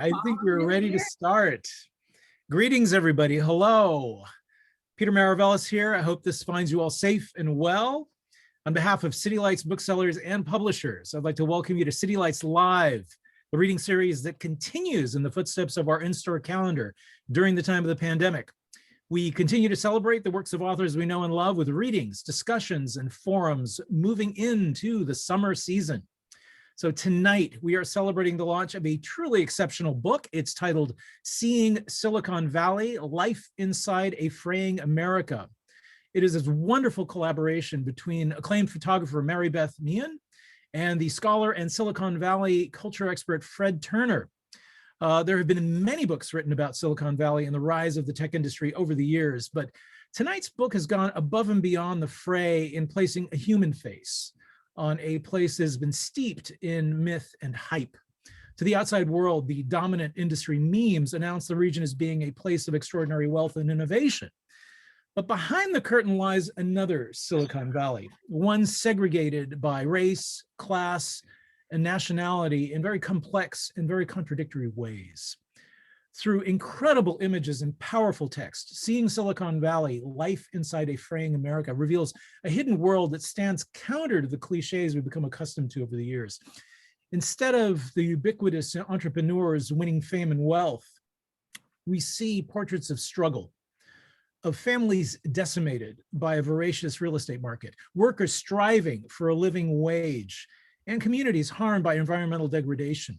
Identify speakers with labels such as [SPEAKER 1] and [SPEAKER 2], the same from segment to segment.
[SPEAKER 1] I think we're ready to start. Greetings, everybody. Hello. Peter Maravellis here. I hope this finds you all safe and well. On behalf of City Lights booksellers and publishers, I'd like to welcome you to City Lights Live, the reading series that continues in the footsteps of our in-store calendar during the time of the pandemic. We continue to celebrate the works of authors we know and love with readings, discussions, and forums moving into the summer season. So tonight we are celebrating the launch of a truly exceptional book. It's titled Seeing Silicon Valley, Life Inside a Fraying America. It is this wonderful collaboration between acclaimed photographer Beth Meehan and the scholar and Silicon Valley culture expert Fred Turner. There have been many books written about Silicon Valley and the rise of the tech industry over the years, but tonight's book has gone above and beyond the fray in placing a human face on a place that has been steeped in myth and hype. To the outside world, the dominant industry memes announce the region as being a place of extraordinary wealth and innovation. But behind the curtain lies another Silicon Valley, one segregated by race, class, and nationality in very complex and very contradictory ways. Through incredible images and powerful text, Seeing Silicon Valley, Life Inside a Fraying America reveals a hidden world that stands counter to the cliches we've become accustomed to over the years. Instead of the ubiquitous entrepreneurs winning fame and wealth, we see portraits of struggle, of families decimated by a voracious real estate market, workers striving for a living wage, and communities harmed by environmental degradation.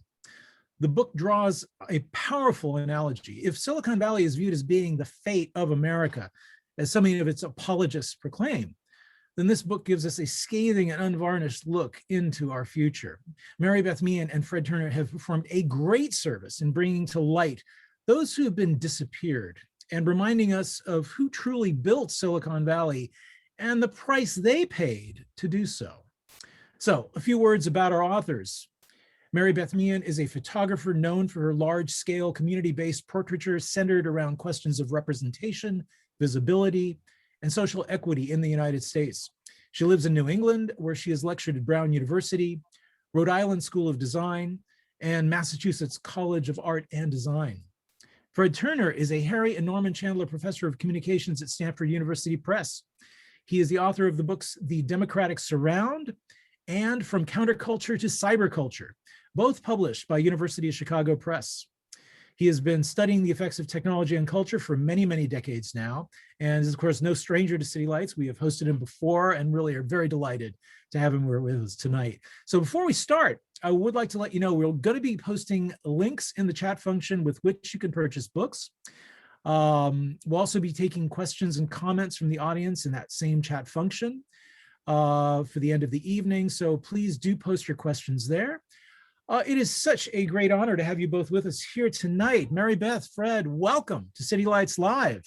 [SPEAKER 1] The book draws a powerful analogy. If Silicon Valley is viewed as being the fate of America, as so many of its apologists proclaim, then this book gives us a scathing and unvarnished look into our future. Beth Meehan and Fred Turner have performed a great service in bringing to light those who have been disappeared and reminding us of who truly built Silicon Valley and the price they paid to do so. So, a few words about our authors. Beth Meehan is a photographer known for her large-scale community-based portraiture centered around questions of representation, visibility, and social equity in the United States. She lives in New England, where she has lectured at Brown University, Rhode Island School of Design, and Massachusetts College of Art and Design. Fred Turner is a Harry and Norman Chandler Professor of Communications at Stanford University Press. He is the author of the books The Democratic Surround and From Counterculture to Cyberculture, both published by University of Chicago Press. He has been studying the effects of technology and culture for many, many decades now, and is of course no stranger to City Lights. We have hosted him before and really are very delighted to have him with us tonight. So before we start, I would like to let you know we're going to be posting links in the chat function with which you can purchase books. We'll also be taking questions and comments from the audience in that same chat function for the end of the evening. So please do post your questions there. It is such a great honor to have you both with us here tonight. Beth, Fred, welcome to City Lights Live.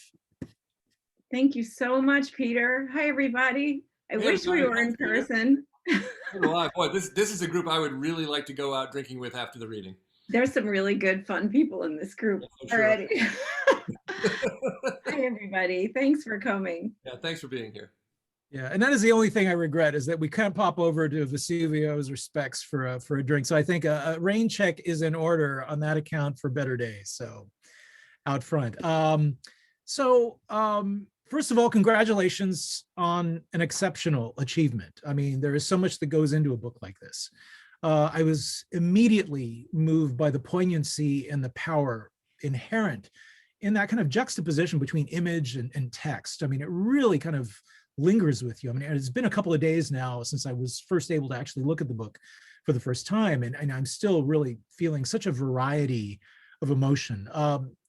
[SPEAKER 2] Thank you so much, Peter. Hi, everybody. I wish we were in person.
[SPEAKER 3] Boy, this is a group I would really like to go out drinking with after the reading.
[SPEAKER 2] There's some really good, fun people in this group already. Hi, everybody. Thanks for coming.
[SPEAKER 3] Yeah, thanks for being here.
[SPEAKER 1] Yeah, and that is the only thing I regret is that we can't pop over to Vesuvio's respects for a drink. So I think a rain check is in order on that account for better days. So out front. First of all, congratulations on an exceptional achievement. I mean, there is so much that goes into a book like this. I was immediately moved by the poignancy and the power inherent in that kind of juxtaposition between image and text. I mean, it really kind of lingers with you. I mean, it's been a couple of days now since I was first able to actually look at the book for the first time, and I'm still really feeling such a variety of emotion.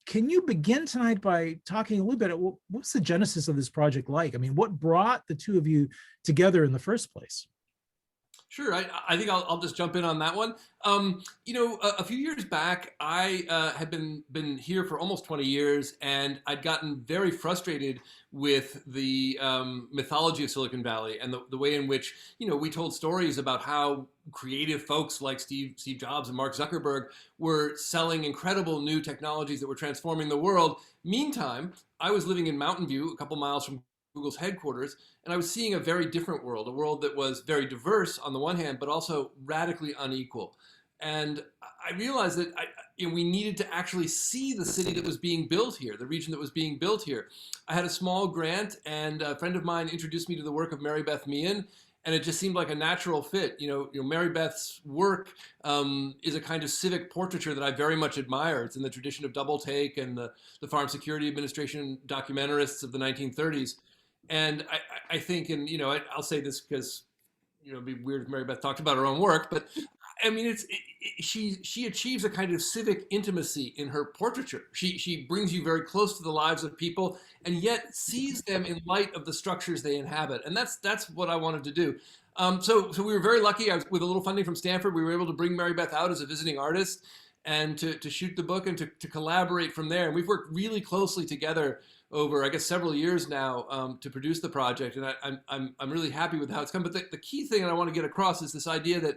[SPEAKER 1] Can you begin tonight by talking a little bit about what's the genesis of this project like? I mean, what brought the two of you together in the first place?
[SPEAKER 3] Sure, I think I'll just jump in on that one. A few years back, I had been here for almost 20 years, and I'd gotten very frustrated with the mythology of Silicon Valley and the way in which, we told stories about how creative folks like Steve Jobs and Mark Zuckerberg were selling incredible new technologies that were transforming the world. Meantime, I was living in Mountain View, a couple miles from Google's headquarters, and I was seeing a very different world, a world that was very diverse on the one hand, but also radically unequal. And I realized that we needed to actually see the city that was being built here, the region that was being built here. I had a small grant, and a friend of mine introduced me to the work of Beth Meehan, and it just seemed like a natural fit. Mary Beth's work is a kind of civic portraiture that I very much admire. It's in the tradition of Double Take and the Farm Security Administration documentarists of the 1930s. And I think, and I'll say this because it'd be weird if Mary Beth talked about her own work, but I mean, she achieves a kind of civic intimacy in her portraiture. She brings you very close to the lives of people, and yet sees them in light of the structures they inhabit, and that's what I wanted to do. So we were very lucky. With a little funding from Stanford, we were able to bring Mary Beth out as a visiting artist, and to shoot the book and to collaborate from there. And we've worked really closely together over, I guess, several years now to produce the project, and I'm really happy with how it's come. But the key thing I want to get across is this idea that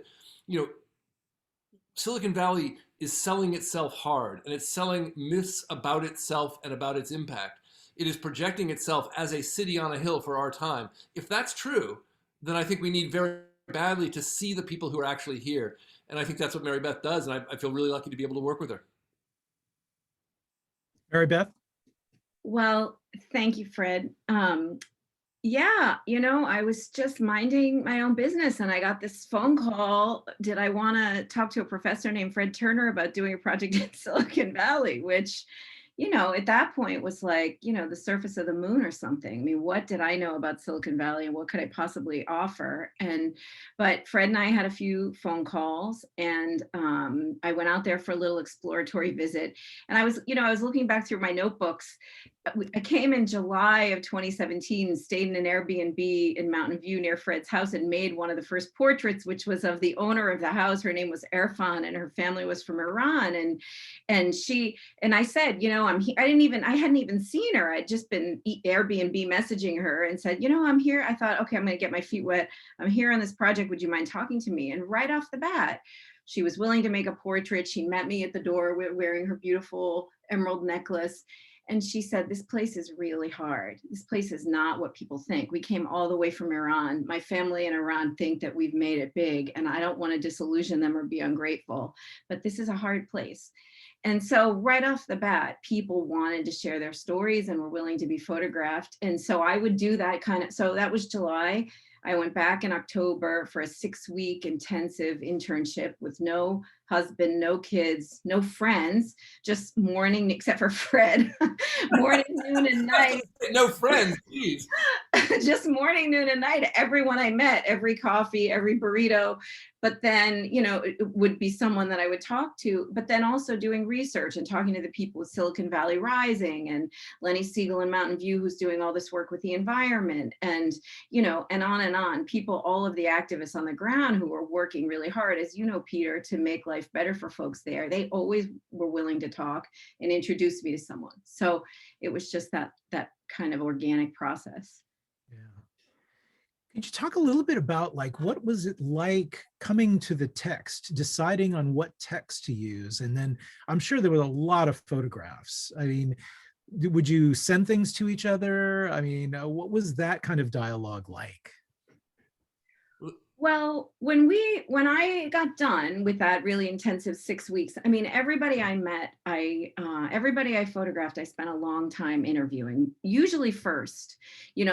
[SPEAKER 3] Silicon Valley is selling itself hard, and it's selling myths about itself and about its impact. It is projecting itself as a city on a hill for our time. If that's true, then I think we need very badly to see the people who are actually here. And I think that's what Mary Beth does, and I feel really lucky to be able to work with her.
[SPEAKER 1] Mary Beth?
[SPEAKER 2] Well, thank you, Fred. Yeah, I was just minding my own business and I got this phone call. Did I want to talk to a professor named Fred Turner about doing a project in Silicon Valley, which, at that point was like, the surface of the moon or something. I mean, what did I know about Silicon Valley and what could I possibly offer? But Fred and I had a few phone calls, and I went out there for a little exploratory visit. And I was looking back through my notebooks. I came in July of 2017, stayed in an Airbnb in Mountain View near Fred's house, and made one of the first portraits, which was of the owner of the house. Her name was Erfan, and her family was from Iran. And I said, I hadn't even seen her. I'd just been Airbnb messaging her and said, I'm here. I thought, okay, I'm going to get my feet wet. I'm here on this project. Would you mind talking to me? And right off the bat, she was willing to make a portrait. She met me at the door wearing her beautiful emerald necklace. And she said, this place is really hard. This place is not what people think. We came all the way from Iran. My family in Iran think that we've made it big, and I don't want to disillusion them or be ungrateful, but this is a hard place. And so right off the bat, people wanted to share their stories and were willing to be photographed. And so I would do that so that was July. I went back in October for a 6-week intensive internship with no husband, no kids, no friends, just morning, except for Fred, morning, noon, and night.
[SPEAKER 3] No friends, please.
[SPEAKER 2] Just morning, noon, and night. Everyone I met, every coffee, every burrito. But then, it would be someone that I would talk to, but then also doing research and talking to the people with Silicon Valley Rising and Lenny Siegel in Mountain View, who's doing all this work with the environment, and, and on and on. People, all of the activists on the ground who were working really hard, as you know, Peter, to make life better for folks there. They always were willing to talk and introduce me to someone. So it was just that kind of organic process.
[SPEAKER 1] Yeah. Could you talk a little bit about what was it like coming to the text, deciding on what text to use? And then I'm sure there were a lot of photographs. I mean, would you send things to each other? I mean, what was that kind of dialogue like?
[SPEAKER 2] Well, when I got done with that really intensive 6 weeks, I mean, everybody I met, everybody I photographed, I spent a long time interviewing. Usually first,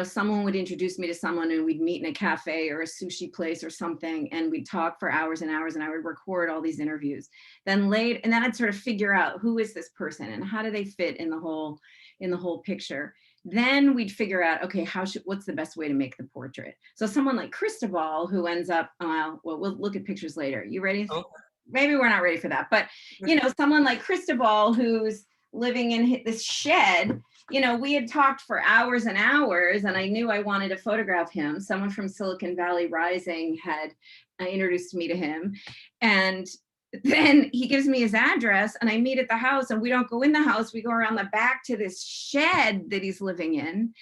[SPEAKER 2] someone would introduce me to someone and we'd meet in a cafe or a sushi place or something, and we'd talk for hours and hours, and I would record all these interviews. Then I'd sort of figure out, who is this person and how do they fit in the whole picture. Then we'd figure out, okay, what's the best way to make the portrait? So someone like Cristobal, who ends up, we'll look at pictures later. You ready? Okay. Maybe we're not ready for that, but someone like Cristobal, who's living in this shed, we had talked for hours and hours, and I knew I wanted to photograph him. Someone from Silicon Valley Rising had introduced me to him, and then he gives me his address, and I meet at the house, and we don't go in the house. We go around the back to this shed that he's living in.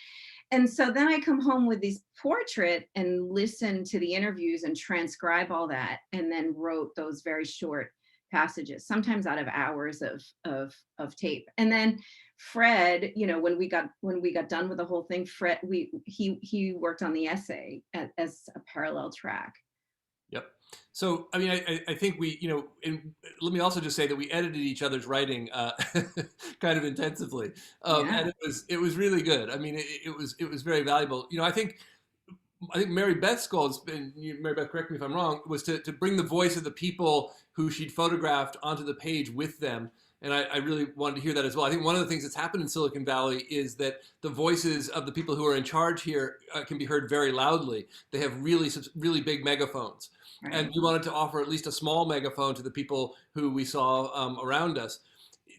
[SPEAKER 2] And so then I come home with this portrait and listen to the interviews and transcribe all that, and then wrote those very short passages, sometimes out of hours of tape. And then Fred, when we got done with the whole thing, Fred, he worked on the essay as a parallel track.
[SPEAKER 3] Yep. So, I mean, I think we, and let me also just say that we edited each other's writing kind of intensively,
[SPEAKER 2] Yeah.
[SPEAKER 3] and it was really good. I mean, it was very valuable. I think Mary Beth's goal has been, Mary Beth, correct me if I'm wrong, was to bring the voice of the people who she'd photographed onto the page with them. And I really wanted to hear that as well. I think one of the things that's happened in Silicon Valley is that the voices of the people who are in charge here can be heard very loudly. They have really big megaphones.
[SPEAKER 2] Right.
[SPEAKER 3] And we wanted to offer at least a small megaphone to the people who we saw around us.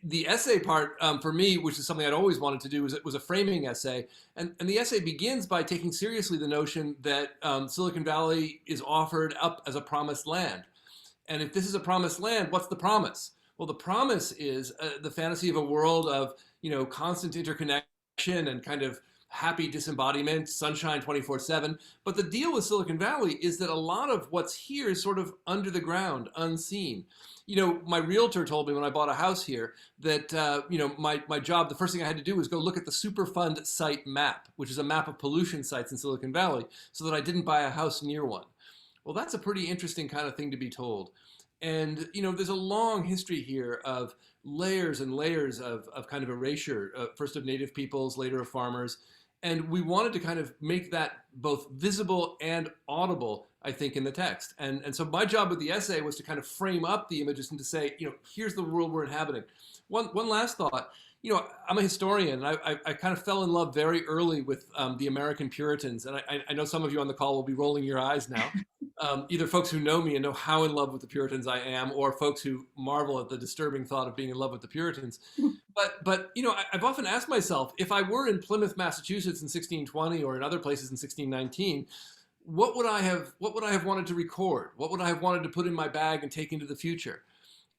[SPEAKER 3] The essay part for me, which is something I'd always wanted to do, was a framing essay. And the essay begins by taking seriously the notion that Silicon Valley is offered up as a promised land. And if this is a promised land, what's the promise? Well, the promise is the fantasy of a world of, constant interconnection and kind of happy disembodiment, sunshine 24/7. But the deal with Silicon Valley is that a lot of what's here is sort of under the ground, unseen. My realtor told me when I bought a house here that, my job, the first thing I had to do was go look at the Superfund site map, which is a map of pollution sites in Silicon Valley, so that I didn't buy a house near one. Well, that's a pretty interesting kind of thing to be told. And, there's a long history here of layers and layers of kind of erasure, first of native peoples, later of farmers. And we wanted to kind of make that both visible and audible, I think, in the text. And so my job with the essay was to kind of frame up the images and to say, here's the world we're inhabiting. One last thought. I'm a historian. And I kind of fell in love very early with the American Puritans. And I know some of you on the call will be rolling your eyes now. Either folks who know me and know how in love with the Puritans I am, or folks who marvel at the disturbing thought of being in love with the Puritans. But I've often asked myself, if I were in Plymouth, Massachusetts in 1620 or in other places in 1619, what would I have wanted to record? What would I have wanted to put in my bag and take into the future?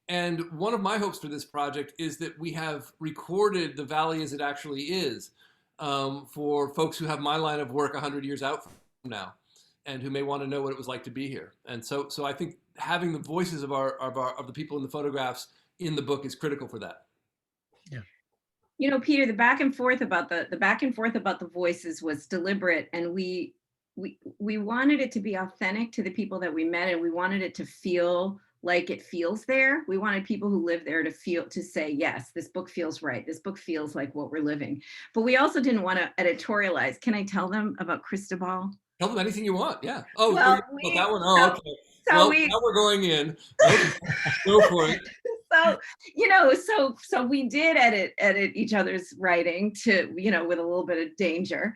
[SPEAKER 3] And one of my hopes for this project is that we have recorded the valley as it actually is for folks who have my line of work 100 years out from now, and who may want to know what it was like to be here. And so I think having the voices of the people in the photographs in the book is critical for that.
[SPEAKER 1] Yeah.
[SPEAKER 2] Peter, the back and forth about the voices was deliberate, and we wanted it to be authentic to the people that we met, and we wanted it to feel like it feels there. We wanted people who live there to say, yes, this book feels right. This book feels like what we're living. But we also didn't want to editorialize. Can I tell them about Cristobal?
[SPEAKER 3] Tell them anything you want. Yeah. Oh,
[SPEAKER 2] well,
[SPEAKER 3] that one. Oh, okay.
[SPEAKER 2] So
[SPEAKER 3] now we're going in. Okay. Go for it.
[SPEAKER 2] So we did edit each other's writing to, with a little bit of danger.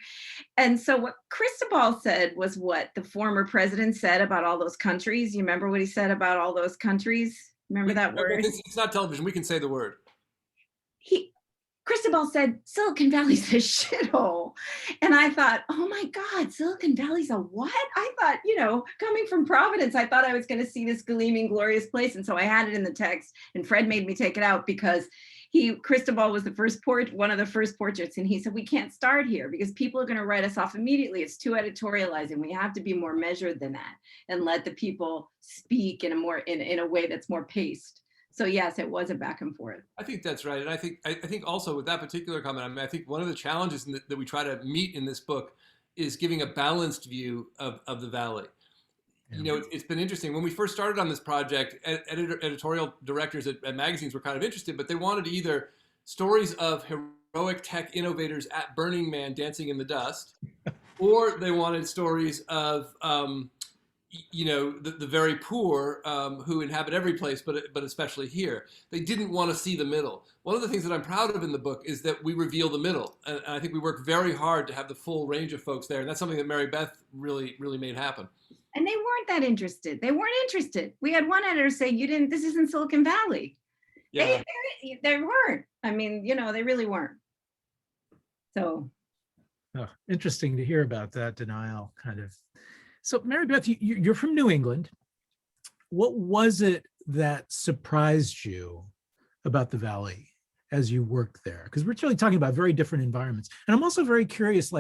[SPEAKER 2] And so what Cristobal said was what the former president said about all those countries. You remember what he said about all those countries? Remember that word?
[SPEAKER 3] It's not television. We can say the word.
[SPEAKER 2] Cristobal said, Silicon Valley's a shithole. And I thought, oh my God, Silicon Valley's a what? I thought, coming from Providence, I thought I was going to see this gleaming, glorious place. And so I had it in the text, and Fred made me take it out because Cristobal was one of the first portraits. And he said, we can't start here because people are going to write us off immediately. It's too editorializing. We have to be more measured than that and let the people speak in a way that's more paced. So yes, it was a back and forth.
[SPEAKER 3] I think that's right. And I think also with that particular comment, I think one of the challenges that we try to meet in this book is giving a balanced view of the valley. Yeah. It's been interesting. When we first started on this project, editorial directors at magazines were kind of interested, but they wanted either stories of heroic tech innovators at Burning Man dancing in the dust, or they wanted stories of the very poor who inhabit every place, but especially here. They didn't want to see the middle. One of the things that I'm proud of in the book is that we reveal the middle. And I think we work very hard to have the full range of folks there. And that's something that Mary Beth really, really made happen.
[SPEAKER 2] And they weren't that interested. They weren't interested. We had one editor say, this isn't Silicon Valley. Yeah. They weren't. I mean, they really weren't. So.
[SPEAKER 1] Oh, interesting to hear about that denial kind of. So Mary Beth, you're from New England. What was it that surprised you about the Valley as you worked there? Because we're really talking about very different environments. And I'm also very curious,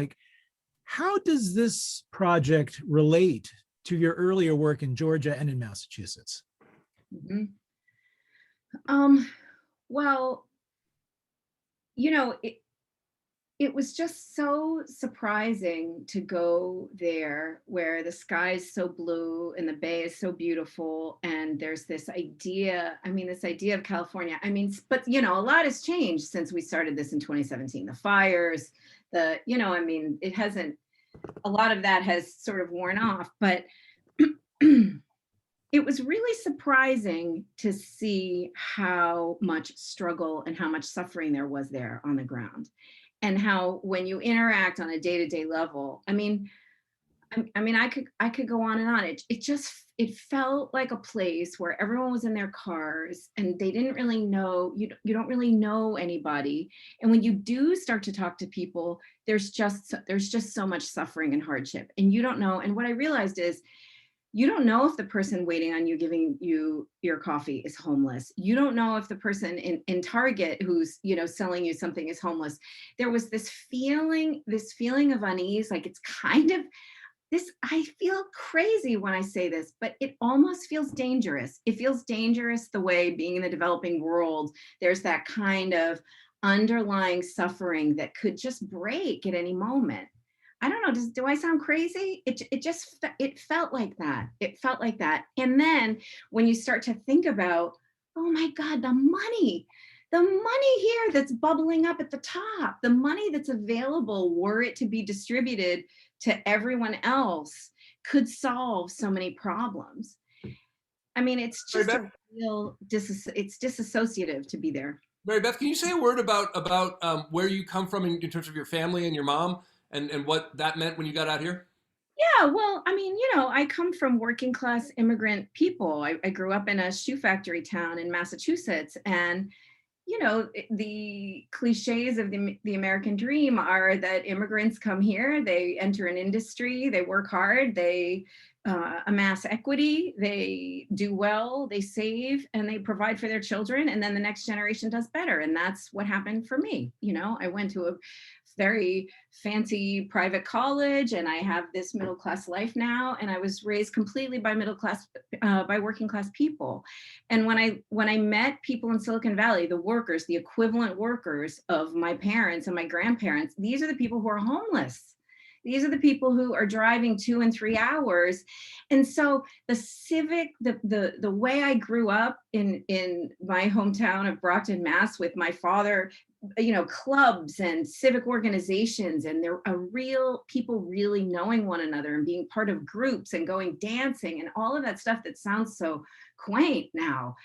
[SPEAKER 1] how does this project relate to your earlier work in Georgia and in Massachusetts?
[SPEAKER 2] Mm-hmm. Well, it was just so surprising to go there where the sky is so blue and the bay is so beautiful. And there's this idea, I mean, this idea of California. I mean, but you know, a lot has changed since we started this in 2017. The fires, you know, I mean, it hasn't, a lot of that has sort of worn off, but it was really surprising to see how much struggle and how much suffering there was there on the ground. And how when you interact on a day-to-day level, I could go on and on. It felt like a place where everyone was in their cars and they didn't really know, you don't really know anybody. And when you do start to talk to people, there's just so much suffering and hardship, and you don't know. And what I realized is, you don't know if the person waiting on you giving you your coffee is homeless. You don't know if the person in Target who's, you know, selling you something is homeless. There was this feeling of unease, like it's kind of this, I feel crazy when I say this, but it almost feels dangerous. It feels dangerous the way, being in the developing world, there's that kind of underlying suffering that could just break at any moment. I don't know, do I sound crazy? It felt like that. It felt like that. And then when you start to think about, oh my God, the money here that's bubbling up at the top, the money that's available were it to be distributed to everyone else, could solve so many problems. I mean, it's
[SPEAKER 3] Mary
[SPEAKER 2] just
[SPEAKER 3] Beth,
[SPEAKER 2] a real, it's disassociative to be there.
[SPEAKER 3] Mary Beth, can you say a word about where you come from in terms of your family and your mom, and what that meant when you got out here?
[SPEAKER 2] Yeah, well, I mean, you know, I come from working class immigrant people. I grew up in a shoe factory town in Massachusetts, and you know, the cliches of the American dream are that immigrants come here, they enter an industry, they work hard, they amass equity, they do well, they save, and they provide for their children, and then the next generation does better. And that's what happened for me. You know, I went to a very fancy private college, and I have this middle class life now, and I was raised completely by by working class people. And when I met people in Silicon Valley, the workers, the equivalent workers of my parents and my grandparents, these are the people who are homeless. These are the people who are driving 2 and 3 hours. And so the way I grew up in my hometown of Brockton, Mass, with my father, you know, clubs and civic organizations, and there are real people really knowing one another and being part of groups and going dancing and all of that stuff that sounds so quaint now.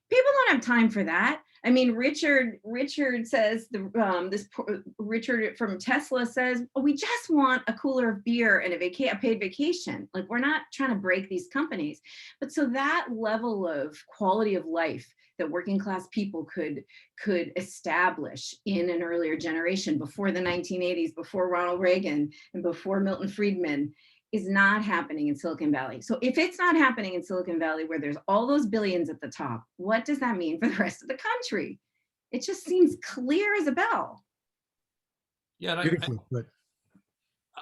[SPEAKER 2] People don't have time for that. I mean, Richard says, Richard from Tesla says, oh, we just want a cooler of beer and a paid vacation. Like, we're not trying to break these companies. But so that level of quality of life that working class people could establish in an earlier generation, before the 1980s, before Ronald Reagan and before Milton Friedman, is not happening in Silicon Valley. So if it's not happening in Silicon Valley, where there's all those billions at the top, what does that mean for the rest of the country? It just seems clear as a bell.
[SPEAKER 3] Yeah,
[SPEAKER 1] Beautifully put.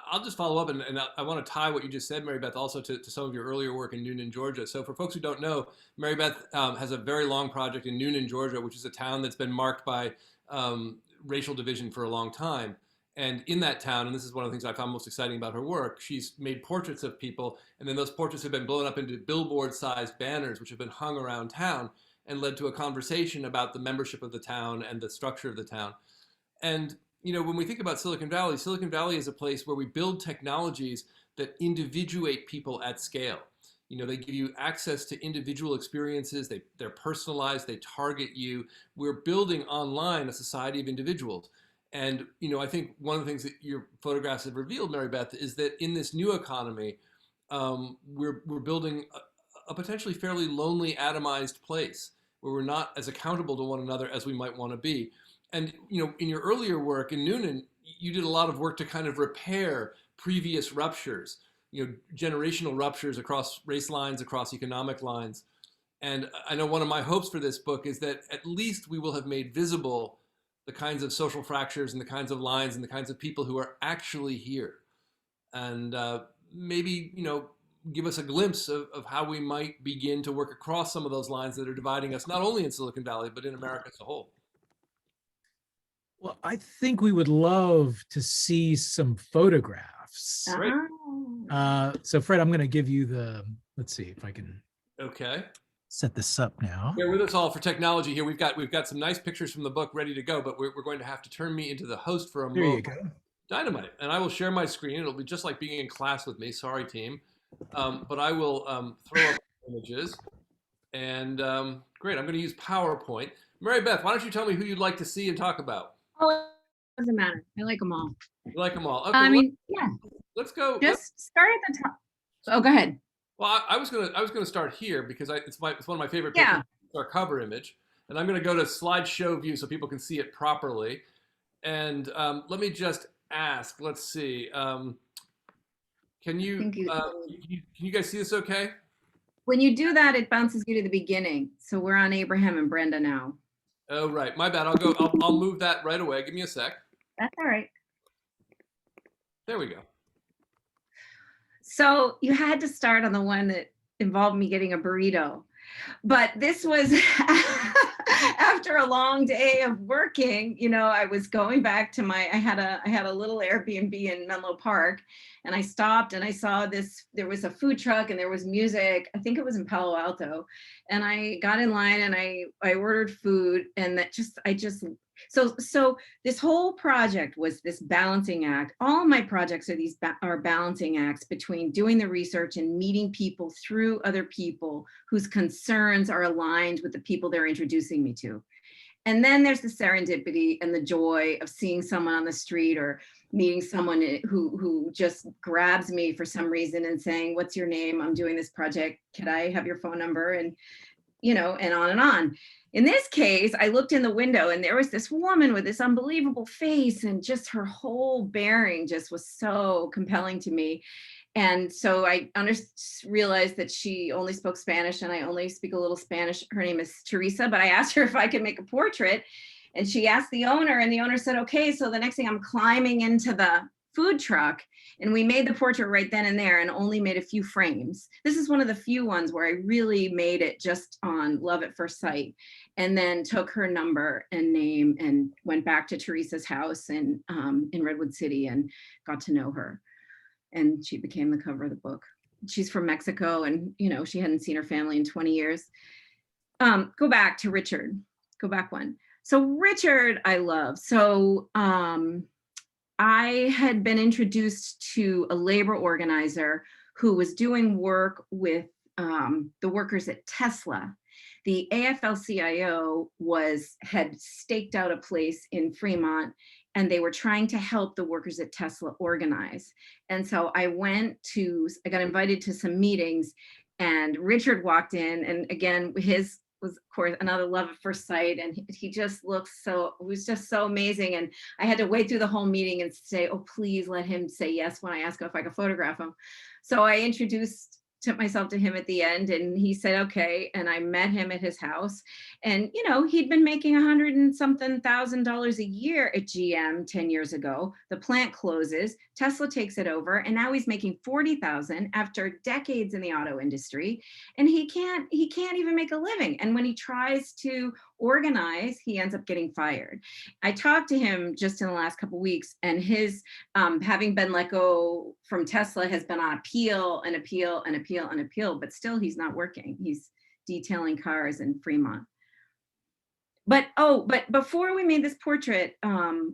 [SPEAKER 3] I'll just follow up, and I want to tie what you just said, Mary Beth, also to some of your earlier work in Noonan, Georgia. So for folks who don't know, Mary Beth has a very long project in Noonan, Georgia, which is a town that's been marked by racial division for a long time. And in that town, and this is one of the things I found most exciting about her work, she's made portraits of people, and then those portraits have been blown up into billboard-sized banners, which have been hung around town and led to a conversation about the membership of the town and the structure of the town. And you know, when we think about Silicon Valley is a place where we build technologies that individuate people at scale. You know, they give you access to individual experiences. They're personalized. They target you. We're building online a society of individuals. And, you know, I think one of the things that your photographs have revealed, Mary Beth, is that in this new economy, we're building a potentially fairly lonely, atomized place where we're not as accountable to one another as we might want to be. And, you know, in your earlier work in Noonan, you did a lot of work to kind of repair previous ruptures, you know, generational ruptures across race lines, across economic lines. And I know one of my hopes for this book is that at least we will have made visible the kinds of social fractures and the kinds of lines and the kinds of people who are actually here. And maybe, you know, give us a glimpse of how we might begin to work across some of those lines that are dividing us, not only in Silicon Valley, but in America as a whole.
[SPEAKER 1] Well, I think we would love to see some photographs.
[SPEAKER 3] Great.
[SPEAKER 1] So Fred, I'm going to give you let's see if I can
[SPEAKER 3] Okay.
[SPEAKER 1] set this up now.
[SPEAKER 3] Bear with us all for technology here. We've got some nice pictures from the book ready to go, but we're going to have to turn me into the host for a
[SPEAKER 1] There
[SPEAKER 3] moment.
[SPEAKER 1] you go.
[SPEAKER 3] Dynamite. And I will share my screen. It'll be just like being in class with me. Sorry, team. But I will throw up images. And great. I'm going to use PowerPoint. Mary Beth, why don't you tell me who you'd like to see and talk about?
[SPEAKER 2] Oh, it doesn't matter. I like them all.
[SPEAKER 3] You like them all? Okay.
[SPEAKER 2] I mean, yeah,
[SPEAKER 3] let's go.
[SPEAKER 2] just start at the top. Oh, go ahead.
[SPEAKER 3] Well, I was gonna start here because it's one of my favorite pictures.
[SPEAKER 2] Yeah.
[SPEAKER 3] It's our cover image, and I'm gonna go to slideshow view so people can see it properly. And let me just ask. Let's see. Can you guys see this? Okay.
[SPEAKER 2] When you do that, it bounces you to the beginning. So we're on Abraham and Brenda now.
[SPEAKER 3] Oh right, my bad. I'll move that right away. Give me a sec.
[SPEAKER 2] That's all right.
[SPEAKER 3] There we go.
[SPEAKER 2] So you had to start on the one that involved me getting a burrito. But this was after a long day of working, I was going back to I had a little Airbnb in Menlo Park, and I stopped and I saw there was a food truck and there was music. I think it was in Palo Alto. And I got in line and I ordered food, and so this whole project was this balancing act. All my projects are balancing acts between doing the research and meeting people through other people whose concerns are aligned with the people they're introducing me to. And then there's the serendipity and the joy of seeing someone on the street or meeting someone who just grabs me for some reason and saying, "What's your name? I'm doing this project. Could I have your phone number?" And and on and on. In this case, I looked in the window and there was this woman with this unbelievable face, and just her whole bearing just was so compelling to me. And so I realized that she only spoke Spanish and I only speak a little Spanish. Her name is Teresa, but I asked her if I could make a portrait, and she asked the owner, and the owner said, okay. So the next thing, I'm climbing into the food truck, and we made the portrait right then and there and only made a few frames. This is one of the few ones where I really made it just on love at first sight, and then took her number and name and went back to Teresa's house in Redwood City and got to know her. And she became the cover of the book. She's from Mexico, and she hadn't seen her family in 20 years. Go back to Richard. Go back one. So Richard, I love. So I had been introduced to a labor organizer who was doing work with the workers at Tesla. The AFL-CIO had staked out a place in Fremont, and they were trying to help the workers at Tesla organize. And so I got invited to some meetings, and Richard walked in, and again, his was of course another love at first sight, and he just was just so amazing. And I had to wait through the whole meeting and say, oh, please let him say yes when I ask him if I could photograph him. So I introduced myself to him at the end, and he said okay, and I met him at his house. And he'd been making $100 and something thousand a year at GM 10 years ago. The plant closes, Tesla takes it over, and now he's making $40,000 after decades in the auto industry, and he can't even make a living. And when he tries to organize, he ends up getting fired. I talked to him just in the last couple of weeks, and his having been let go from Tesla has been on appeal and appeal and appeal and appeal, but still he's not working. He's detailing cars in Fremont. But before we made this portrait,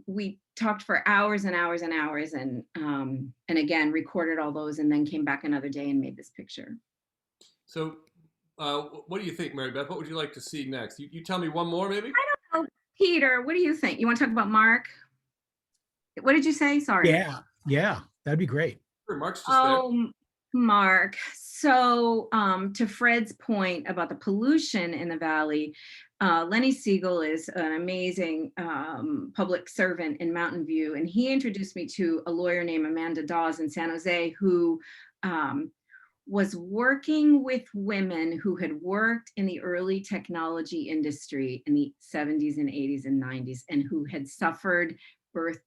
[SPEAKER 2] we talked for hours and hours and hours, and again recorded all those, and then came back another day and made this picture.
[SPEAKER 3] So what do you think, Mary Beth? What would you like to see next? You tell me one more, maybe?
[SPEAKER 2] I don't know. Peter, what do you think? You want to talk about Mark? What did you say? Sorry.
[SPEAKER 1] Yeah, that'd be great.
[SPEAKER 3] Sure, Mark's just there.
[SPEAKER 2] Mark. So to Fred's point about the pollution in the valley, Lenny Siegel is an amazing public servant in Mountain View, and he introduced me to a lawyer named Amanda Dawes in San Jose, who was working with women who had worked in the early technology industry in the 70s and 80s and 90s, and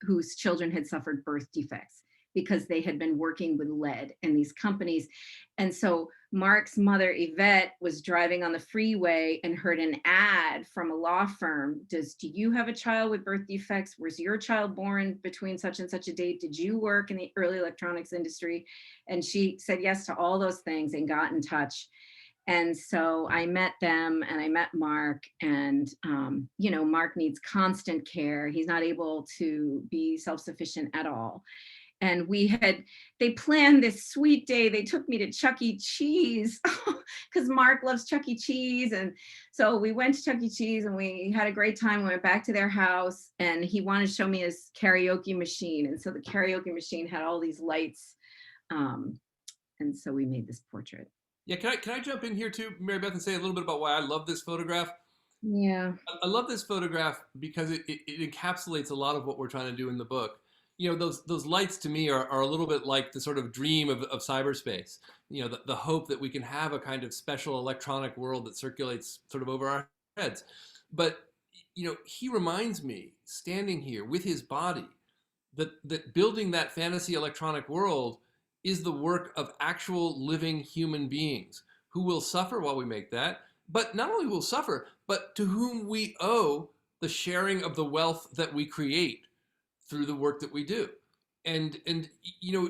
[SPEAKER 2] whose children had suffered birth defects because they had been working with lead in these companies. And so Mark's mother, Yvette, was driving on the freeway and heard an ad from a law firm. Do you have a child with birth defects? Was your child born between such and such a date? Did you work in the early electronics industry? And she said yes to all those things and got in touch. And so I met them and I met Mark, and, you know, Mark needs constant care. He's not able to be self-sufficient at all. And they planned this sweet day. They took me to Chuck E. Cheese because Mark loves Chuck E. Cheese. And so we went to Chuck E. Cheese and we had a great time. We went back to their house and he wanted to show me his karaoke machine. And so the karaoke machine had all these lights. And so we made this portrait.
[SPEAKER 3] Yeah, can I jump in here too, Mary Beth, and say a little bit about why I love this photograph?
[SPEAKER 2] Yeah.
[SPEAKER 3] I love this photograph because it encapsulates a lot of what we're trying to do in the book. You know, those lights to me are a little bit like the sort of dream of cyberspace. You know, the hope that we can have a kind of special electronic world that circulates sort of over our heads. But, you know, he reminds me, standing here with his body, that building that fantasy electronic world is the work of actual living human beings who will suffer while we make that, but not only will suffer, but to whom we owe the sharing of the wealth that we create through the work that we do. And you know,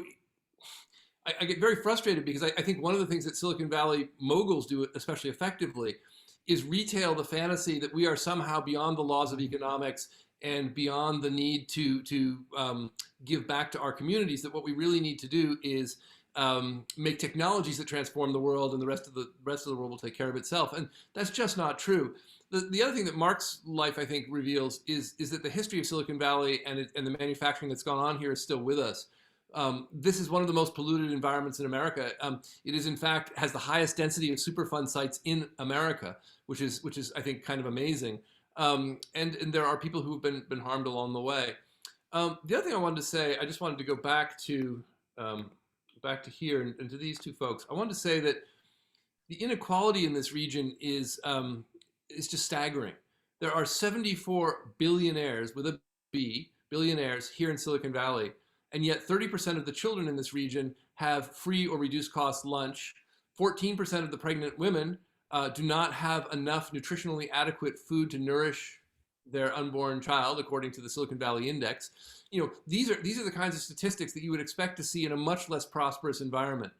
[SPEAKER 3] I get very frustrated because I think one of the things that Silicon Valley moguls do especially effectively is retail the fantasy that we are somehow beyond the laws of economics and beyond the need to give back to our communities, that what we really need to do is make technologies that transform the world, and the rest of the world will take care of itself. And that's just not true. The other thing that Mark's life, I think, reveals is that the history of Silicon Valley and the manufacturing that's gone on here is still with us. This is one of the most polluted environments in America. It is, in fact, has the highest density of Superfund sites in America, which is I think, kind of amazing. And there are people who've been harmed along the way. The other thing I wanted to say, I just wanted to go back to here and to these two folks. I wanted to say that the inequality in this region is just staggering. There are 74 billionaires with a B, billionaires here in Silicon Valley, and yet 30% of the children in this region have free or reduced cost lunch. 14% of the pregnant women do not have enough nutritionally adequate food to nourish their unborn child, according to the Silicon Valley Index. You know, these are the kinds of statistics that you would expect to see in a much less prosperous environment.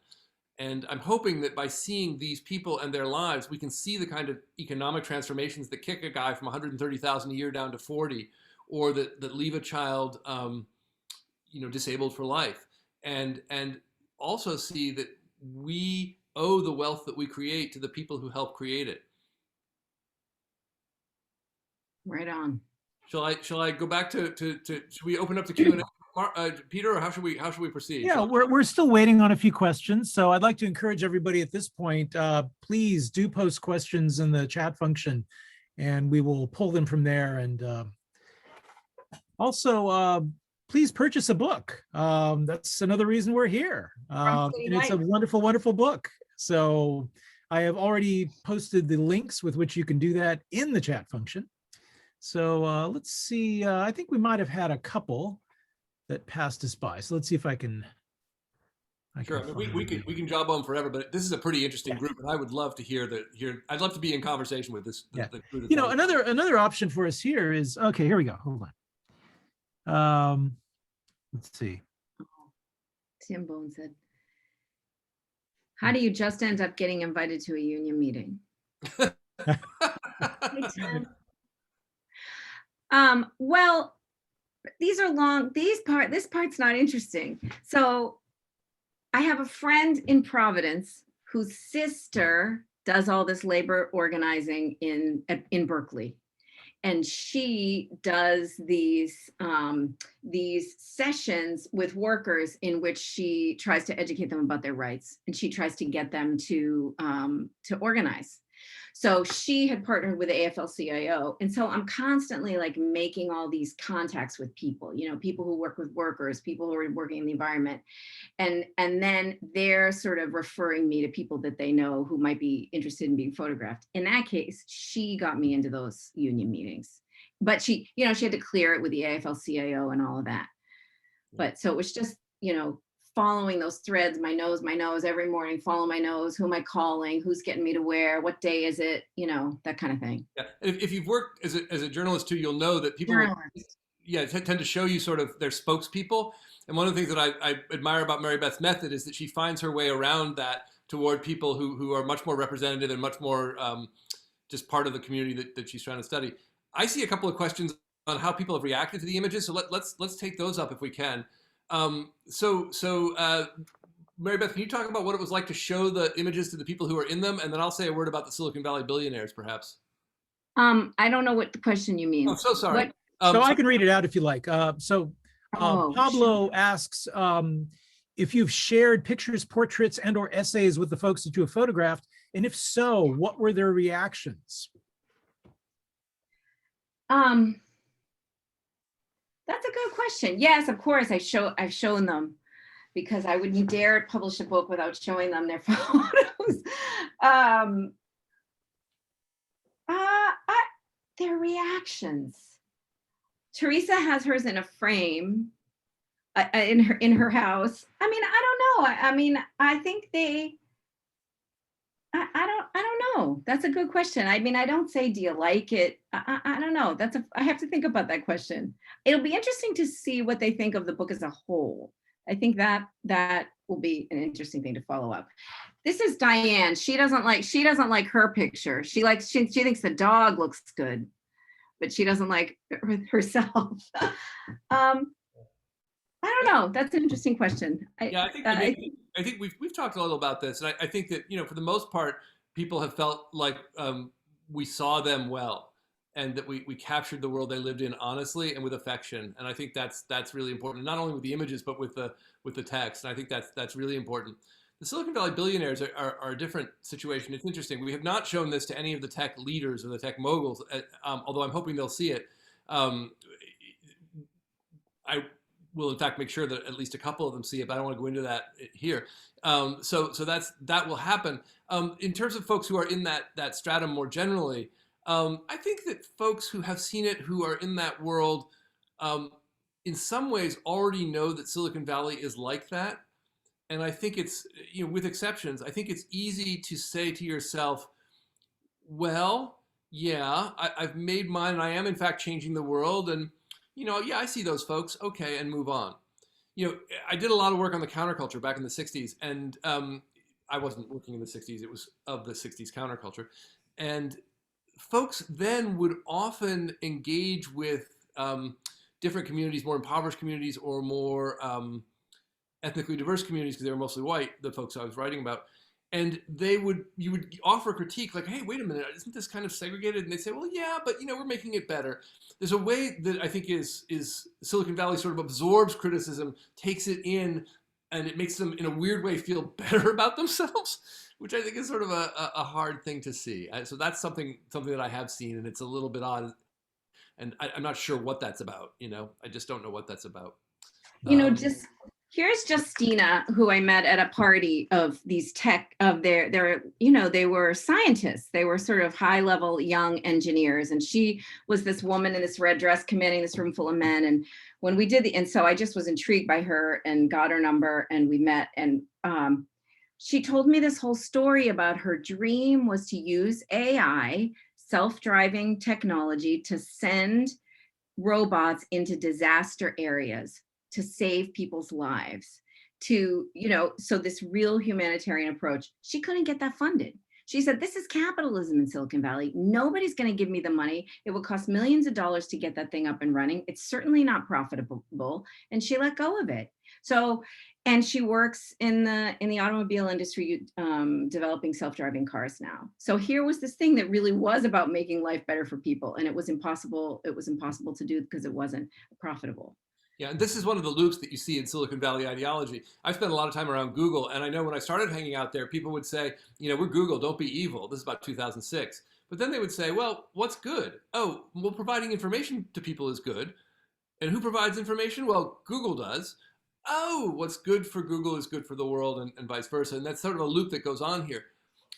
[SPEAKER 3] And I'm hoping that by seeing these people and their lives, we can see the kind of economic transformations that kick a guy from 130,000 a year down to 40, or that leave a child, you know, disabled for life, and also see that we owe the wealth that we create to the people who help create it.
[SPEAKER 2] Right on.
[SPEAKER 3] Shall I go back to should we open up to Q&A, Peter, or how should we proceed?
[SPEAKER 1] Yeah, we're still waiting on a few questions, so I'd like to encourage everybody at this point, please do post questions in the chat function, and we will pull them from there. And also, please purchase a book. That's another reason we're here, and it's a wonderful, wonderful book. So I have already posted the links with which you can do that in the chat function. So let's see, I think we might have had a couple that passed us by. So let's see if I can.
[SPEAKER 3] Sure, we can job on forever, but this is a pretty interesting group, and I would love to hear. I'd love to be in conversation with this.
[SPEAKER 1] Yeah. You know, another option for us here is, okay, here we go. Hold on. Let's see.
[SPEAKER 2] Tim Bone said, "How do you just end up getting invited to a union meeting?" Well, these are long. This part's not interesting. So I have a friend in Providence whose sister does all this labor organizing in Berkeley. And she does these sessions with workers in which she tries to educate them about their rights, and she tries to get them to organize. So she had partnered with the AFL-CIO. And so I'm constantly like making all these contacts with people, you know, people who work with workers, people who are working in the environment. And then they're sort of referring me to people that they know who might be interested in being photographed. In that case, she got me into those union meetings, but she, you know, she had to clear it with the AFL-CIO and all of that. But so it was just, you know, following those threads, my nose, every morning, follow my nose, who am I calling, who's getting me to where, what day is it, you know, that kind of thing.
[SPEAKER 3] Yeah. If you've worked as a journalist too, you'll know that people
[SPEAKER 2] Journalist.
[SPEAKER 3] tend to show you sort of their spokespeople. And one of the things that I admire about Mary Beth's method is that she finds her way around that toward people who are much more representative and much more just part of the community that she's trying to study. I see a couple of questions on how people have reacted to the images, so let's take those up if we can. Mary Beth, can you talk about what it was like to show the images to the people who are in them, and then I'll say a word about the Silicon Valley billionaires, perhaps.
[SPEAKER 2] I don't know what the question you mean.
[SPEAKER 3] Oh, so sorry.
[SPEAKER 1] So I can read it out if you like. Pablo
[SPEAKER 2] sure.
[SPEAKER 1] asks if you've shared pictures, portraits, and or essays with the folks that you have photographed, and if so, what were their reactions?
[SPEAKER 2] That's a good question. Yes, of course, I've shown them, because I wouldn't dare publish a book without showing them their photos. Their reactions. Teresa has hers in a frame in her house. I mean, I don't know. I mean, I think they. I don't know. That's a good question. I mean, I don't say, do you like it? I don't know. I have to think about that question. It'll be interesting to see what they think of the book as a whole. I think that will be an interesting thing to follow up. This is Diane. She doesn't like her picture. She thinks the dog looks good, but she doesn't like herself. I don't know. That's an interesting question.
[SPEAKER 3] I think we've talked a little about this, and I think that, you know, for the most part, people have felt like we saw them well, and that we captured the world they lived in honestly and with affection. And I think that's really important, not only with the images but with the text. And I think that's really important. The Silicon Valley billionaires are a different situation. It's interesting. We have not shown this to any of the tech leaders or the tech moguls, although I'm hoping they'll see it. I will in fact make sure that at least a couple of them see it, but I don't want to go into that here. So that will happen. In terms of folks who are in that stratum more generally, I think that folks who have seen it, who are in that world, in some ways already know that Silicon Valley is like that. And I think it's, you know, with exceptions, I think it's easy to say to yourself, well, yeah, I've made mine, and I am in fact changing the world, and you know, yeah, I see those folks, okay, and move on. You know, I did a lot of work on the counterculture back in the 60s, and I wasn't working in the 60s, it was of the 60s counterculture. And folks then would often engage with different communities, more impoverished communities or more ethnically diverse communities, because they were mostly white, the folks I was writing about. And you would offer critique like, hey, wait a minute, isn't this kind of segregated? And they'd say, well, yeah, but you know, we're making it better. There's a way that I think is Silicon Valley sort of absorbs criticism, takes it in, and it makes them in a weird way feel better about themselves, which I think is sort of a hard thing to see. So that's something that I have seen, and it's a little bit odd. And I'm not sure what that's about, you know, I just don't know what that's about.
[SPEAKER 2] You know, just here's Justina, who I met at a party of these their, you know, they were scientists. They were sort of high level young engineers. And she was this woman in this red dress commanding this room full of men. And when we did and so I just was intrigued by her and got her number, and we met. And she told me this whole story about her dream was to use AI, self-driving technology, to send robots into disaster areas to save people's lives, to, you know, so this real humanitarian approach. She couldn't get that funded. She said, this is capitalism in Silicon Valley. Nobody's going to give me the money. It will cost millions of dollars to get that thing up and running. It's certainly not profitable. And she let go of it. So, and she works in the automobile industry, developing self-driving cars now. So here was this thing that really was about making life better for people. And it was impossible. It was impossible to do because it wasn't profitable.
[SPEAKER 3] Yeah, and this is one of the loops that you see in Silicon Valley ideology. I spent a lot of time around Google, and I know when I started hanging out there, people would say, you know, we're Google, don't be evil. This is about 2006. But then they would say, well, what's good? Oh, well, providing information to people is good. And who provides information? Well, Google does. Oh, what's good for Google is good for the world, and vice versa. And that's sort of a loop that goes on here.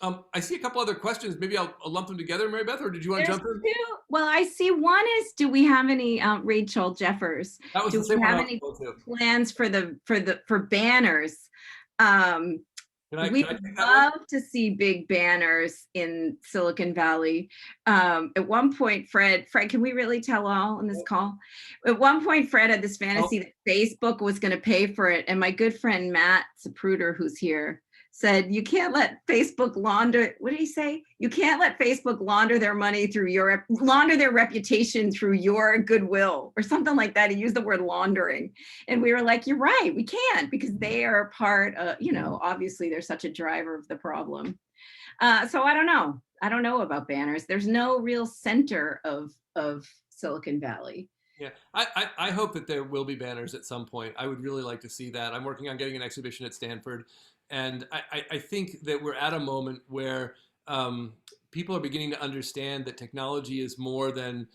[SPEAKER 3] I see a couple other questions. Maybe I'll lump them together, Mary Beth, or did you want to
[SPEAKER 2] There's
[SPEAKER 3] jump in?
[SPEAKER 2] two. Well, I see one is, do we have any, Rachel Jeffers?
[SPEAKER 3] That was
[SPEAKER 2] Do
[SPEAKER 3] the same
[SPEAKER 2] we
[SPEAKER 3] one I
[SPEAKER 2] have
[SPEAKER 3] was
[SPEAKER 2] any
[SPEAKER 3] going to.
[SPEAKER 2] plans for banners? Um,
[SPEAKER 3] Can
[SPEAKER 2] We'd
[SPEAKER 3] I take that one?
[SPEAKER 2] love to see big banners in Silicon Valley. At one point, Fred, can we really tell all in this call? At one point, Fred had this fantasy that Facebook was going to pay for it. And my good friend, Matt Zapruder, who's here, said, you can't let Facebook launder, what did he say? You can't let Facebook launder their money through launder their reputation through your goodwill or something like that. He used the word laundering. And we were like, you're right, we can't, because they are part of, obviously they're such a driver of the problem. So I don't know. I don't know about banners. There's no real center of Silicon Valley.
[SPEAKER 3] Yeah, I hope that there will be banners at some point. I would really like to see that. I'm working on getting an exhibition at Stanford. And I think that we're at a moment where people are beginning to understand that technology is more than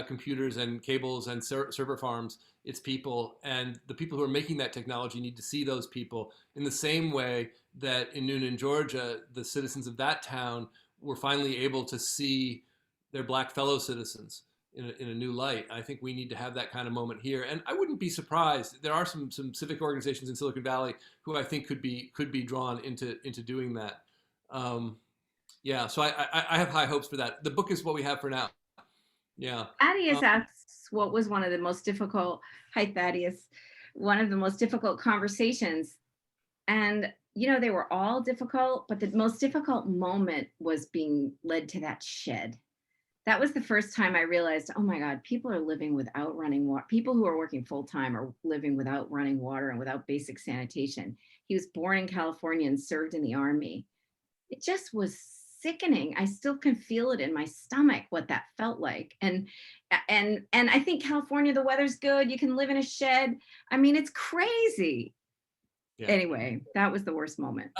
[SPEAKER 3] computers and cables and server farms. It's people, and the people who are making that technology need to see those people in the same way that in Noonan, Georgia, the citizens of that town were finally able to see their Black fellow citizens in a new light. I think we need to have that kind of moment here. And I wouldn't be surprised. There are some civic organizations in Silicon Valley who I think could be drawn into doing that. Yeah, so I have high hopes for that. The book is what we have for now. Yeah.
[SPEAKER 2] Thaddeus asks, what was one of the most difficult, hi Thaddeus, one of the most difficult conversations? And they were all difficult, but the most difficult moment was being led to that shed. That was the first time I realized, oh my God, people are living without running water. People who are working full time are living without running water and without basic sanitation. He was born in California and served in the Army. It just was sickening. I still can feel it in my stomach, what that felt like. And I think California, the weather's good. You can live in a shed. I mean, it's crazy. Yeah. Anyway, that was the worst moment.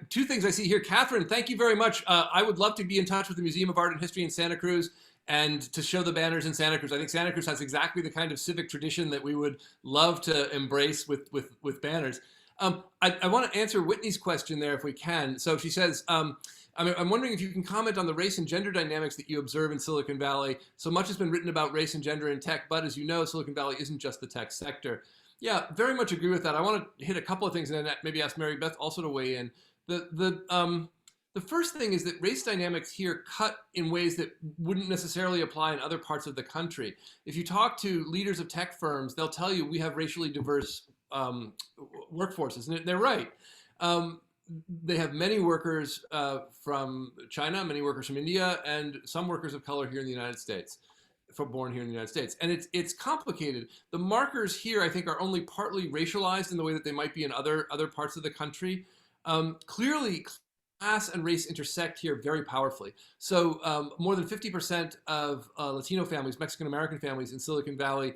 [SPEAKER 3] Two things I see here. Catherine, thank you very much. I would love to be in touch with the Museum of Art and History in Santa Cruz and to show the banners in Santa Cruz. I think Santa Cruz has exactly the kind of civic tradition that we would love to embrace with banners. I want to answer Whitney's question there if we can. So she says, I'm wondering if you can comment on the race and gender dynamics that you observe in Silicon Valley. So much has been written about race and gender in tech, but as you know, Silicon Valley isn't just the tech sector. Yeah, very much agree with that. I want to hit a couple of things and then maybe ask Mary Beth also to weigh in. The first thing is that race dynamics here cut in ways that wouldn't necessarily apply in other parts of the country. If you talk to leaders of tech firms, they'll tell you we have racially diverse workforces, and they're right. They have many workers from China, many workers from India, and some workers of color here in the United States. Born here in the United States. And it's complicated. The markers here, I think, are only partly racialized in the way that they might be in other parts of the country. Clearly, class and race intersect here very powerfully. So more than 50% of Latino families, Mexican-American families in Silicon Valley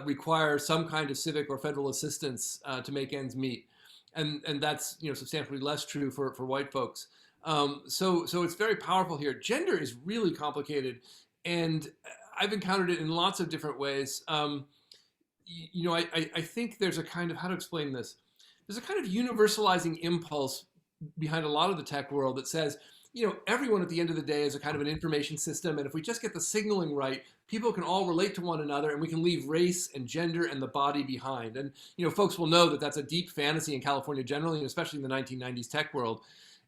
[SPEAKER 3] require some kind of civic or federal assistance to make ends meet. And that's substantially less true for white folks. So it's very powerful here. Gender is really complicated. And I've encountered it in lots of different ways. I think there's a kind of, how to explain this? There's a kind of universalizing impulse behind a lot of the tech world that says, everyone at the end of the day is a kind of an information system. And if we just get the signaling right, people can all relate to one another and we can leave race and gender and the body behind. And, folks will know that that's a deep fantasy in California generally, and especially in the 1990s tech world.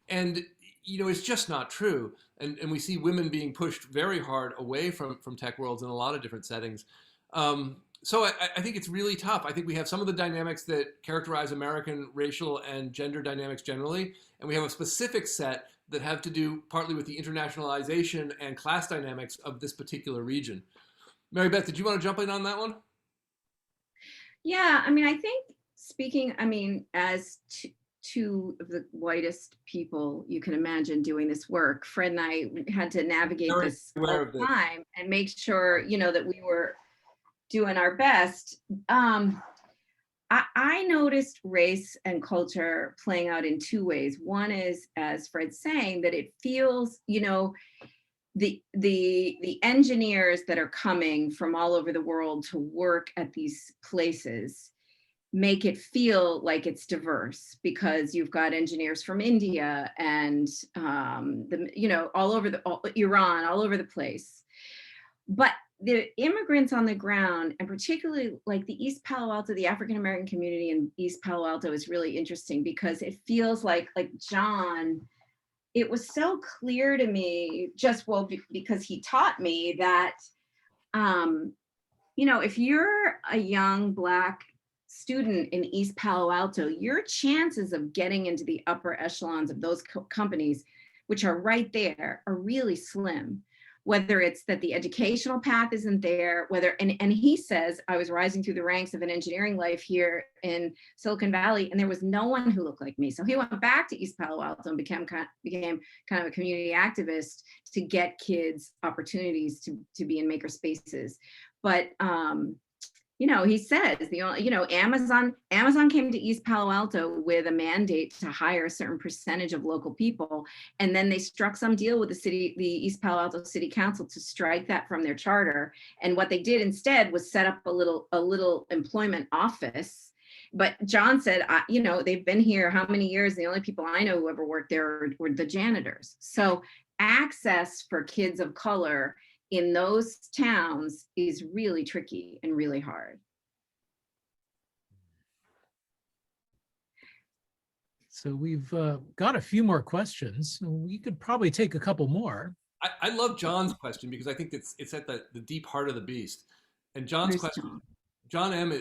[SPEAKER 3] And it's just not true. And we see women being pushed very hard away from tech worlds in a lot of different settings. So I think it's really tough. I think we have some of the dynamics that characterize American racial and gender dynamics generally, and we have a specific set that have to do partly with the internationalization and class dynamics of this particular region. Mary Beth, did you want to jump in on that one?
[SPEAKER 2] Yeah, I think speaking, as two of the whitest people you can imagine doing this work, Fred and I had to navigate this all the time and make sure, that we were doing our best. I noticed race and culture playing out in two ways. One is, as Fred's saying, that it feels, the engineers that are coming from all over the world to work at these places, make it feel like it's diverse, because you've got engineers from India and all over Iran, all over the place. But the immigrants on the ground, and particularly like the East Palo Alto, the African American community in East Palo Alto is really interesting, because it feels like John, it was so clear to me, because he taught me that, if you're a young Black student in East Palo Alto, your chances of getting into the upper echelons of those companies, which are right there, are really slim. Whether it's that the educational path isn't there, and he says, I was rising through the ranks of an engineering life here in Silicon Valley, and there was no one who looked like me. So he went back to East Palo Alto and became kind of a community activist to get kids opportunities to be in maker spaces. But he says Amazon came to East Palo Alto with a mandate to hire a certain percentage of local people, and then they struck some deal with the East Palo Alto City Council to strike that from their charter. And what they did instead was set up a little employment office. But John said, they've been here how many years? The only people I know who ever worked there were the janitors. So access for kids of color in those towns is really tricky and really hard.
[SPEAKER 1] So we've got a few more questions. We could probably take a couple more.
[SPEAKER 3] I love John's question, because I think it's at the deep heart of the beast. And John's question, John M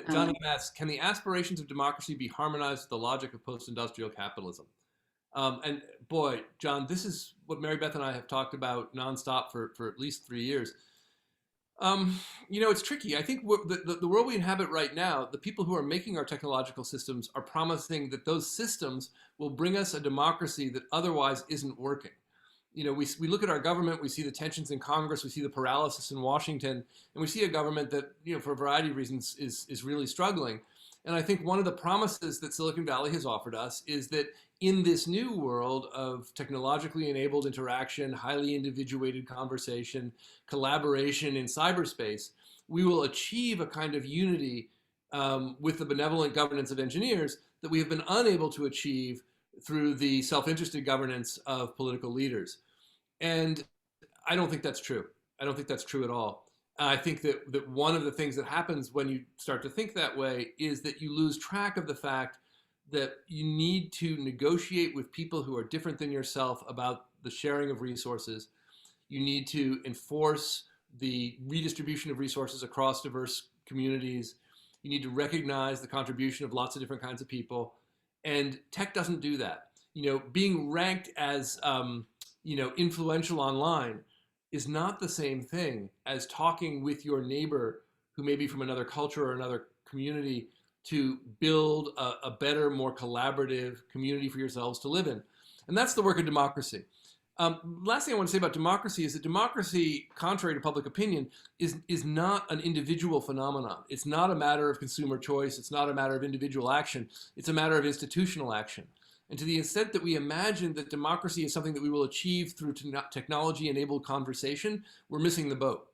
[SPEAKER 3] asks, can the aspirations of democracy be harmonized with the logic of post-industrial capitalism? And boy, John, this is what Mary Beth and I have talked about nonstop for at least 3 years. It's tricky. I think the world we inhabit right now, the people who are making our technological systems are promising that those systems will bring us a democracy that otherwise isn't working. We look at our government, we see the tensions in Congress, we see the paralysis in Washington, and we see a government that, for a variety of reasons is really struggling. And I think one of the promises that Silicon Valley has offered us is that in this new world of technologically enabled interaction, highly individuated conversation, collaboration in cyberspace, we will achieve a kind of unity with the benevolent governance of engineers that we have been unable to achieve through the self-interested governance of political leaders. And I don't think that's true. I don't think that's true at all. I think that one of the things that happens when you start to think that way is that you lose track of the fact that you need to negotiate with people who are different than yourself about the sharing of resources. You need to enforce the redistribution of resources across diverse communities. You need to recognize the contribution of lots of different kinds of people. And tech doesn't do that. Being ranked as influential online is not the same thing as talking with your neighbor who may be from another culture or another community to build a better, more collaborative community for yourselves to live in. And that's the work of democracy. Last thing I want to say about democracy is that democracy, contrary to public opinion, is not an individual phenomenon. It's not a matter of consumer choice. It's not a matter of individual action. It's a matter of institutional action. And to the extent that we imagine that democracy is something that we will achieve through technology-enabled conversation, we're missing the boat.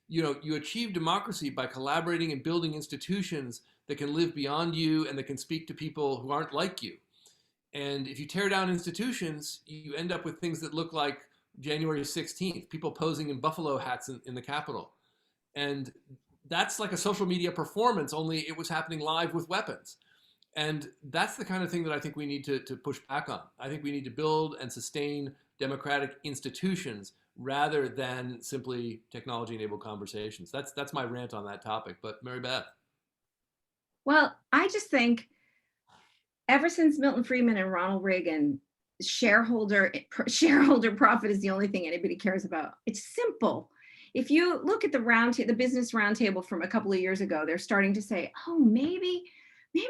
[SPEAKER 3] You achieve democracy by collaborating and building institutions that can live beyond you and that can speak to people who aren't like you. And if you tear down institutions, you end up with things that look like January 16th, people posing in buffalo hats in the Capitol. And that's like a social media performance, only it was happening live with weapons. And that's the kind of thing that I think we need to push back on. I think we need to build and sustain democratic institutions rather than simply technology-enabled conversations. That's my rant on that topic. But Mary Beth.
[SPEAKER 2] Well, I just think ever since Milton Friedman and Ronald Reagan, shareholder profit is the only thing anybody cares about. It's simple. If you look at the business roundtable from a couple of years ago, they're starting to say, oh, maybe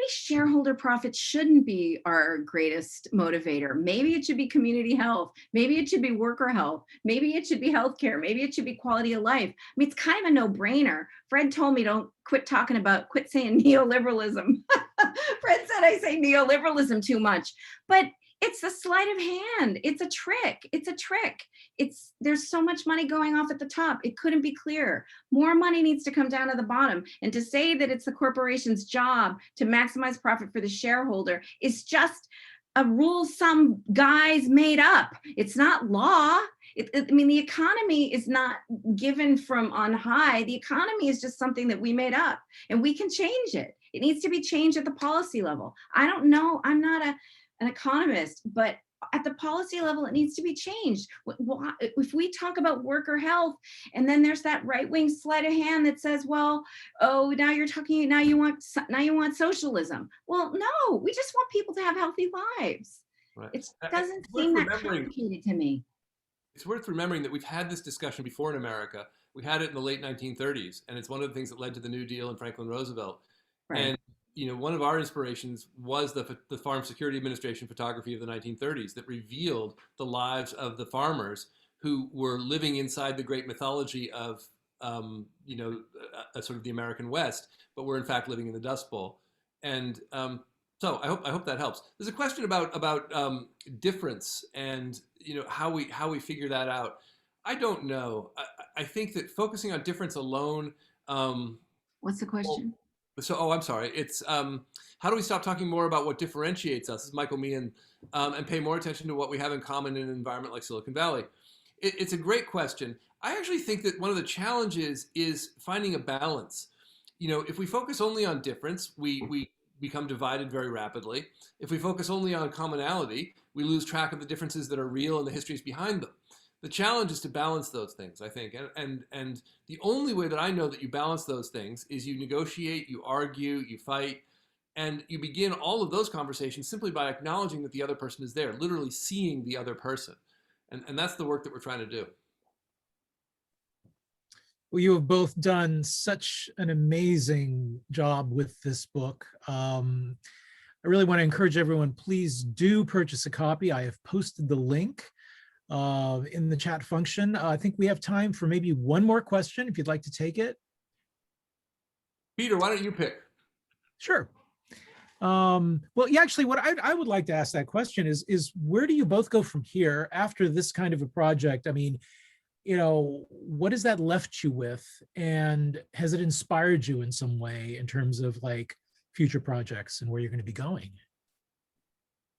[SPEAKER 2] shareholder profit shouldn't be our greatest motivator. Maybe it should be community health. Maybe it should be worker health. Maybe it should be healthcare. Maybe it should be quality of life. I mean, it's kind of a no-brainer. Fred told me quit saying neoliberalism. Fred said I say neoliberalism too much. But It's a sleight of hand. It's a trick. It's a trick. There's so much money going off at the top. It couldn't be clearer. More money needs to come down to the bottom. And to say that it's the corporation's job to maximize profit for the shareholder is just a rule some guys made up. It's not law. I mean, the economy is not given from on high. The economy is just something that we made up, and we can change it. It needs to be changed at the policy level. I don't know. I'm not an economist, but at the policy level, it needs to be changed. If we talk about worker health, and then there's that right-wing sleight of hand that says, well, oh, now you want socialism. Well, no, we just want people to have healthy lives.
[SPEAKER 3] Right.
[SPEAKER 2] It doesn't seem that complicated to me.
[SPEAKER 3] It's worth remembering that we've had this discussion before in America. We had it in the late 1930s, and it's one of the things that led to the New Deal and Franklin Roosevelt.
[SPEAKER 2] Right.
[SPEAKER 3] And one of our inspirations was the Farm Security Administration photography of the 1930s that revealed the lives of the farmers who were living inside the great mythology of, sort of the American West, but were in fact living in the Dust Bowl. And so I hope that helps. There's a question about difference and how we figure that out. I don't know. I think that focusing on difference alone.
[SPEAKER 2] What's the question?
[SPEAKER 3] I'm sorry. It's how do we stop talking more about what differentiates us, as Michael Meehan, and pay more attention to what we have in common in an environment like Silicon Valley? It's a great question. I actually think that one of the challenges is finding a balance. If we focus only on difference, we become divided very rapidly. If we focus only on commonality, we lose track of the differences that are real and the histories behind them. The challenge is to balance those things, I think. And the only way that I know that you balance those things is you negotiate, you argue, you fight, and you begin all of those conversations simply by acknowledging that the other person is there, literally seeing the other person. And that's the work that we're trying to do.
[SPEAKER 1] Well, you have both done such an amazing job with this book. I really want to encourage everyone, please do purchase a copy. I have posted the link in the chat function. I think we have time for maybe one more question if you'd like to take it.
[SPEAKER 3] Peter, why don't you pick?
[SPEAKER 1] Sure. Well, yeah, actually, what I would like to ask that question is where do you both go from here after this kind of a project? I mean, what has that left you with? And has it inspired you in some way in terms of like future projects and where you're going to be going?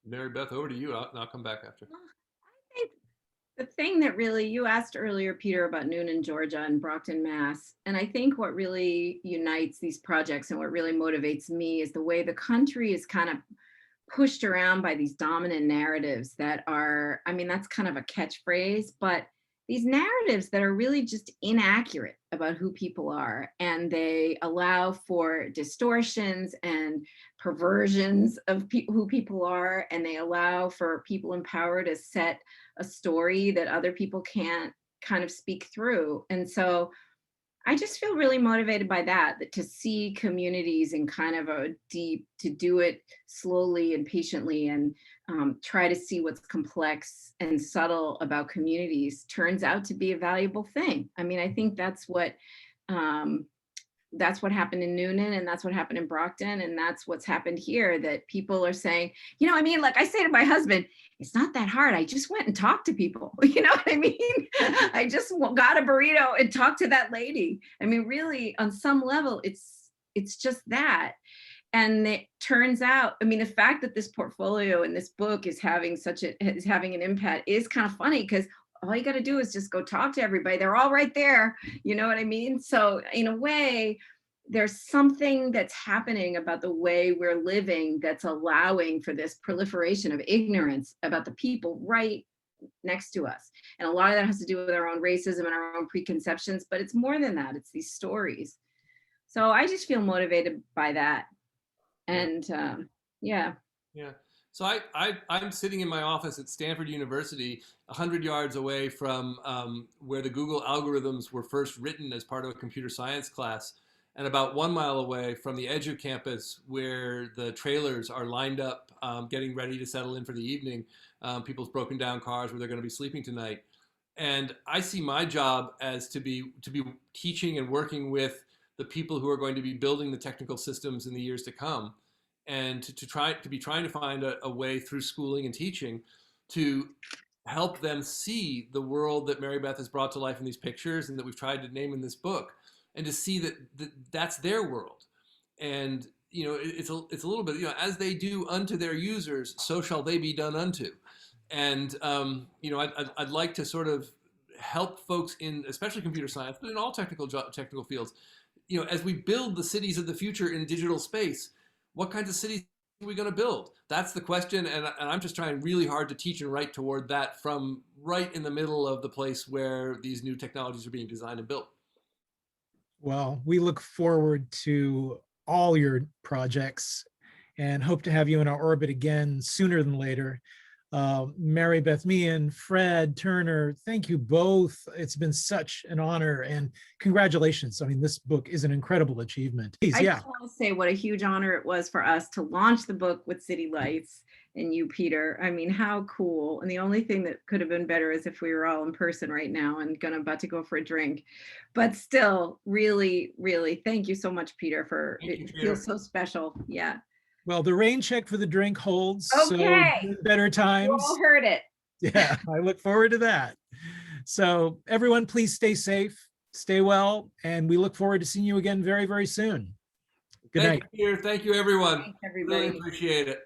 [SPEAKER 3] Mary Beth, over to you. I'll come back after.
[SPEAKER 2] I think the thing that really, you asked earlier, Peter, about Noonan, Georgia and Brockton, Mass. And I think what really unites these projects and what really motivates me is the way the country is kind of pushed around by these dominant narratives that are, I mean, that's kind of a catchphrase, but these narratives that are really just inaccurate about who people are, and they allow for distortions and perversions of who people are, and they allow for people in power to set a story that other people can't kind of speak through. And so I just feel really motivated by that to see communities in kind of to do it slowly and patiently and try to see what's complex and subtle about communities turns out to be a valuable thing. I mean, I think that's what happened in Noonan, and that's what happened in Brockton, and that's what's happened here, that people are saying, I mean, like I say to my husband, it's not that hard. I just went and talked to people. You know what I mean? I just got a burrito and talked to that lady. I mean, really, on some level, it's just that. And it turns out, I mean, the fact that this portfolio and this book is having an impact is kind of funny, because all you got to do is just go talk to everybody. They're all right there. You know what I mean? So in a way, there's something that's happening about the way we're living that's allowing for this proliferation of ignorance about the people right next to us. And a lot of that has to do with our own racism and our own preconceptions, but it's more than that. It's these stories. So I just feel motivated by that. And yeah.
[SPEAKER 3] So I'm sitting in my office at Stanford University, 100 yards away from where the Google algorithms were first written as part of a computer science class, and about 1 mile away from the edge of campus where the trailers are lined up, getting ready to settle in for the evening, people's broken down cars where they're going to be sleeping tonight. And I see my job as to be teaching and working with the people who are going to be building the technical systems in the years to come. and to be trying to find a way through schooling and teaching to help them see the world that Mary Beth has brought to life in these pictures and that we've tried to name in this book, and to see that that's their world. And it's a little bit, as they do unto their users, so shall they be done unto. And I'd like to sort of help folks in, especially computer science, but in all technical fields, as we build the cities of the future in digital space, what kinds of cities are we going to build? That's the question, and I'm just trying really hard to teach and write toward that from right in the middle of the place where these new technologies are being designed and built.
[SPEAKER 1] Well, we look forward to all your projects and hope to have you in our orbit again sooner than later. Mary Beth Meehan, Fred Turner, thank you both. It's been such an honor, and congratulations. I mean, this book is an incredible achievement.
[SPEAKER 2] I just want to say what a huge honor it was for us to launch the book with City Lights and you, Peter. I mean, how cool. And the only thing that could have been better is if we were all in person right now and about to go for a drink. But still, really, really, thank you so much, Peter, for it feels so special. Yeah.
[SPEAKER 1] Well, the rain check for the drink holds.
[SPEAKER 2] Okay.
[SPEAKER 1] So better times.
[SPEAKER 2] You all heard it.
[SPEAKER 1] Yeah, I look forward to that. So everyone, please stay safe, stay well, and we look forward to seeing you again very, very soon. Good night.
[SPEAKER 3] Thank you, Peter. Thank you, everyone.
[SPEAKER 2] Thanks, everybody.
[SPEAKER 3] Really appreciate it.